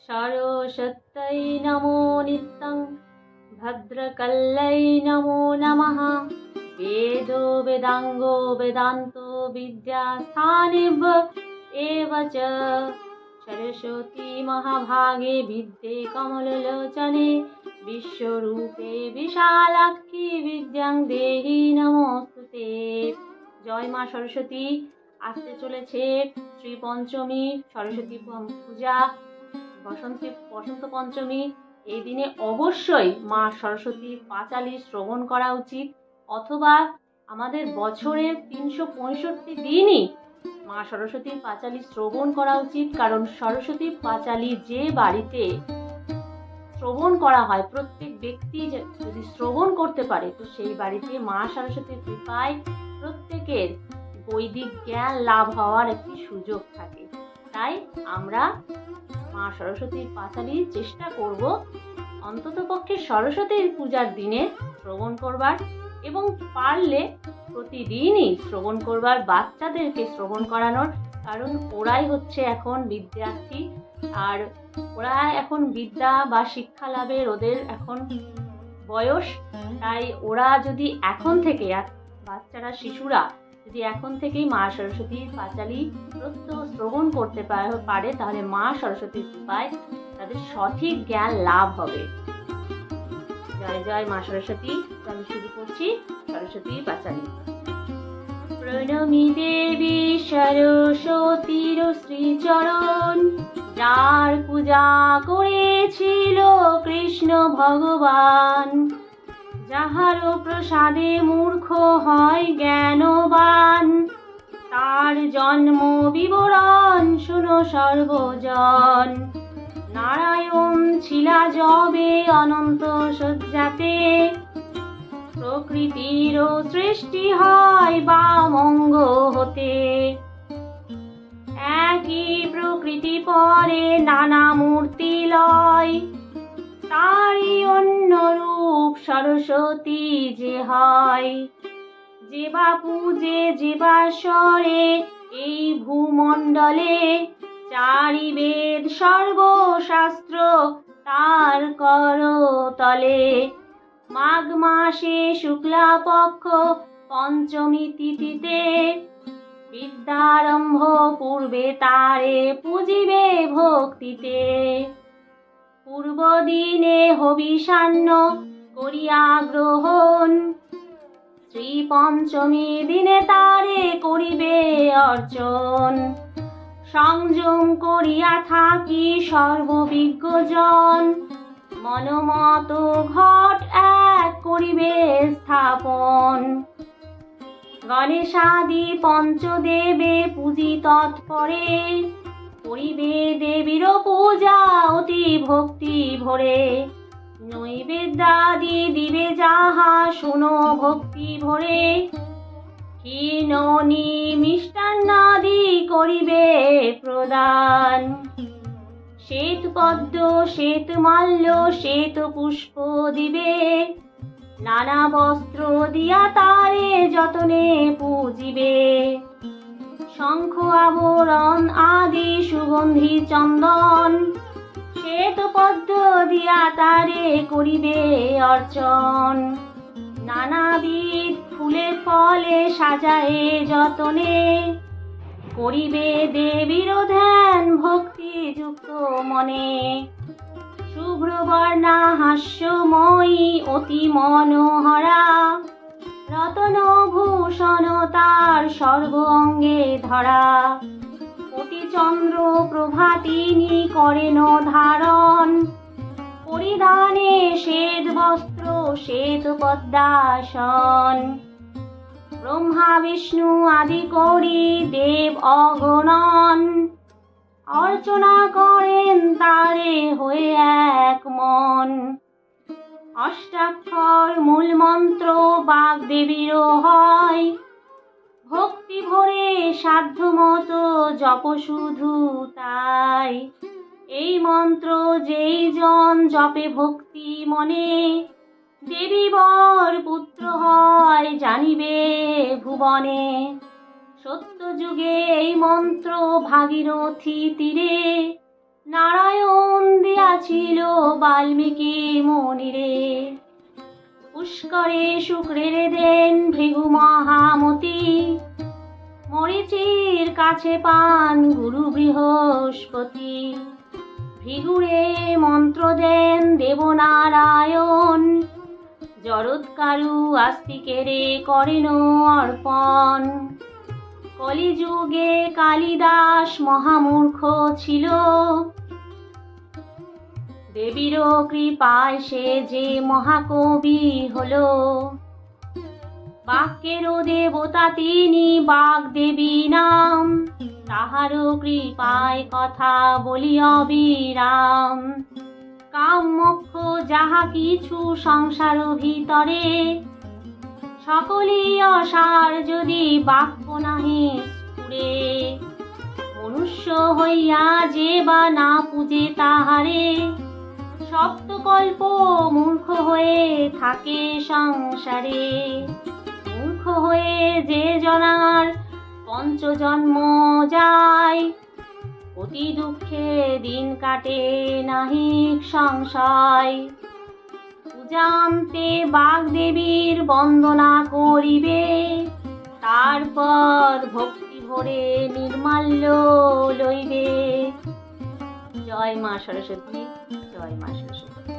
सरस्वत्यै नमो नित्यं भद्रकल्यै नमो नमः। वेदो वेदांगो वेदान्तो विद्यास्थानेभ्य एव च। सरस्वती महाभागे विद्ये कमललोचने विश्वरूपे विशालाक्षी विद्यां देहि नमोस्तुते। जय मा सरस्वती। আসতে চলেছে শ্রী পঞ্চমী, সরস্বতী পূজা, বসন্ত পঞ্চমী। এই দিনে অবশ্যই মা সরস্বতীর পাঁচালী শ্রবণ করা উচিত, অথবা আমাদের বছরের 365 দিনই মা সরস্বতীর পাঁচালী শ্রবণ করা উচিত। কারণ সরস্বতীর পাঁচালী যে বাড়িতে শ্রবণ করা হয়, প্রত্যেক ব্যক্তি যদি শ্রবণ করতে পারে, তো সেই বাড়িতে মা সরস্বতীর কৃপায় প্রত্যেকের বৈদিক জ্ঞান লাভ হওয়ার একটি সুযোগ থাকে। তাই আমরা মা সরস্বতীর পাঁচালীর চেষ্টা করব অন্ততপক্ষে সরস্বতীর পূজার দিনে শ্রবণ করবার, এবং পারলে প্রতিদিনই শ্রবণ করবার, বাচ্চাদেরকে শ্রবণ করানোর। কারণ ওরাই হচ্ছে এখন বিদ্যার্থী, আর ওরা এখন বিদ্যা বা শিক্ষা লাভের ওদের এখন বয়স। তাই ওরা যদি এখন থেকে, বাচ্চারা, শিশুরা যদি এখন থেকেই মা সরস্বতীর পাঁচালী প্রত্যহ শ্রবণ করতে পারে, তাহলে মা সরস্বতীর কৃপায় তাদের সঠিক জ্ঞান লাভ হবে। জয় জয় মা সরস্বতী। আমি শুরু করছি সরস্বতীর পাঁচালী। প্রণমি দেবী সরস্বতীর শ্রীচরণ, যার পূজা করেছিল কৃষ্ণ ভগবান। যাহার প্রসাদে মূর্খ হয় জ্ঞানবান, তার জন্ম বিবরণ শুনো সর্বজন। নারায়ণ ছিলা যবে অনন্ত শয্যাতে, প্রকৃতির সৃষ্টি হয় বামঙ্গ হতে। একই প্রকৃতি পরে নানা মূর্তি লয়, তারই অন্য রূপ সরস্বতী যে হয়। যে বা পূজে যে বা স্বরে এই ভূমণ্ডলে, চারি বেদ সর্বশাস্ত্র তার করতলে। মাঘ মাসে শুক্লা পক্ষ পঞ্চমী তিথিতে, বিদ্যারম্ভ পূর্বে তারে পূজিবে ভক্তিতে। পূর্ব দিনে হবিষান্ন করিয়া গ্রহণ, শ্রী পঞ্চমী দিনে তারে করিবে অর্চন। সংযম করিয়া থাকি সর্ববিজ্ঞজন, মনমত ঘট এক করিবে স্থাপন। গণেশাদি পঞ্চদেবে পূজি তৎপরে, করিবে দেবীর পূজা অতি ভক্তি ভরে। নৈবেদ্যাদি দিবে যাহা শুনো ভক্তি ভরে, ক্ষীণ মিষ্টান্নাদি করিবে প্রদান। শ্বেত পদ্ম শ্বেত মাল্য শ্বেত পুষ্প দিবে, নানা বস্ত্র দিয়া তারে যতনে পূজিবে। শঙ্খ আভরণ আদি সুগন্ধি চন্দন, শ্বেত পদ্ম দিয়া তারে করিবে অর্চন। নানাবিধ ফুলে ফলে সাজায়ে যতনে, করিবে দেবীর ধ্যান ভক্তি যুক্ত মনে। শুভ্র বর্ণা হাস্যময়ী অতি মনোহরা, রতন ভূষণ তার সর্ব অঙ্গে ধরা। অতি চন্দ্র প্রভা তিনি করেন ধারণ, পরিধানে শ্বেত বস্ত্র শ্বেত পদ্মাসন। ব্রহ্মা বিষ্ণু আদি করি দেব অগণন, অর্চনা করেন তারে হয়ে এক মন। অষ্টাক্ষর মূল মন্ত্র বাগদেবীর হয়, ভক্তি ভরে সাধ্য মতো জপ শুধু তাই। এই মন্ত্র যেই জন জপে ভক্তি মনে, দেবী বর পুত্র হয় জানিবে ভুবনে। সত্য যুগে এই মন্ত্র ভাগীরথী তীরে, নারায়ণ ছিল বাল্মীকি মুনিরে। পুষ্করে শুক্রের দেন ভৃগু মহামতি, মরীচির কাছে পান গুরু বৃহস্পতি। ভৃগুরে মন্ত্র দেন দেবনারায়ণ, জরৎকারু আস্তিকেরে করেন অর্পণ। কলিযুগে কালিদাস মহামূর্খ ছিল, দেবীর কৃপায় সে যে মহাকবি হলো। বাক্যেরও দেবতা তিনি বাগদেবী নাম, তাহারও কৃপায় কথা বলি অবিরাম। কাম মোক্ষ যাহা কিছু সংসার ভিতরে, সকলই অসার যদি বাক্য নাহি স্ফুরে। মনুষ্য হইয়া যে বা না পূজে তাহারে, সপ্তকল্প মূর্খ হয়ে থাকে সংসারে। মূর্খ হয়ে যে জনার পঞ্চজন্ম যায়, অতি দুঃখে দিন কাটে নাহি সংশয়। পূজান্তে বাগদেবীর বন্দনা করিবে, তারপর ভক্তি ভরে নির্মাল্য লইবে। জয় মা সরস্বতী, জয় মা সরস্বতী।